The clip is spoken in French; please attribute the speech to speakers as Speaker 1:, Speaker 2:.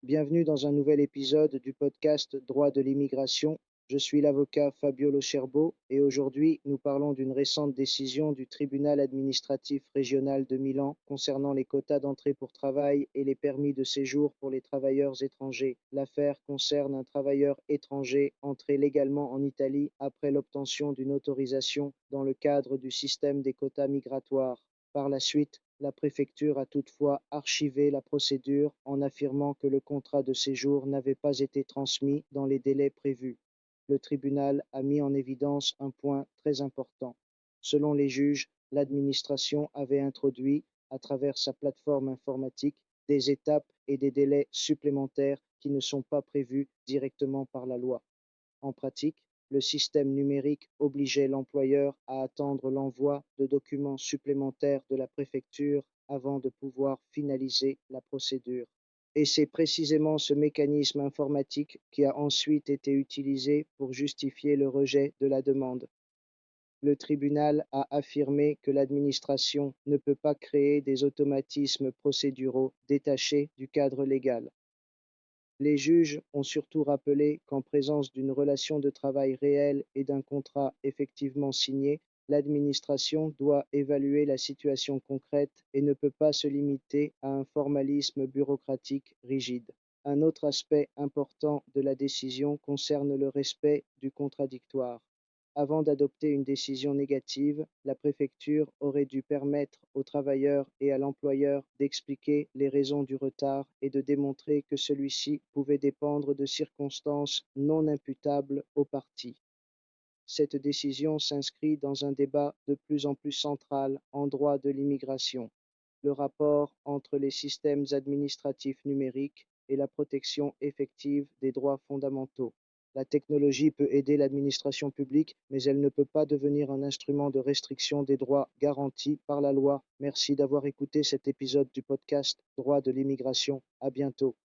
Speaker 1: Bienvenue dans un nouvel épisode du podcast Droit de l'immigration. Je suis l'avocat Fabio Locherbo et aujourd'hui nous parlons d'une récente décision du tribunal administratif régional de Milan concernant les quotas d'entrée pour travail et les permis de séjour pour les travailleurs étrangers. L'affaire concerne un travailleur étranger entré légalement en Italie après l'obtention d'une autorisation dans le cadre du système des quotas migratoires. Par la suite, la préfecture a toutefois archivé la procédure en affirmant que le contrat de séjour n'avait pas été transmis dans les délais prévus. Le tribunal a mis en évidence un point très important. Selon les juges, l'administration avait introduit, à travers sa plateforme informatique, des étapes et des délais supplémentaires qui ne sont pas prévus directement par la loi. En pratique, le système numérique obligeait l'employeur à attendre l'envoi de documents supplémentaires de la préfecture avant de pouvoir finaliser la procédure. Et c'est précisément ce mécanisme informatique qui a ensuite été utilisé pour justifier le rejet de la demande. Le tribunal a affirmé que l'administration ne peut pas créer des automatismes procéduraux détachés du cadre légal. Les juges ont surtout rappelé qu'en présence d'une relation de travail réelle et d'un contrat effectivement signé, l'administration doit évaluer la situation concrète et ne peut pas se limiter à un formalisme bureaucratique rigide. Un autre aspect important de la décision concerne le respect du contradictoire. Avant d'adopter une décision négative, la préfecture aurait dû permettre aux travailleurs et à l'employeur d'expliquer les raisons du retard et de démontrer que celui-ci pouvait dépendre de circonstances non imputables aux parties. Cette décision s'inscrit dans un débat de plus en plus central en droit de l'immigration, le rapport entre les systèmes administratifs numériques et la protection effective des droits fondamentaux. La technologie peut aider l'administration publique, mais elle ne peut pas devenir un instrument de restriction des droits garantis par la loi. Merci d'avoir écouté cet épisode du podcast Droit de l'immigration. À bientôt.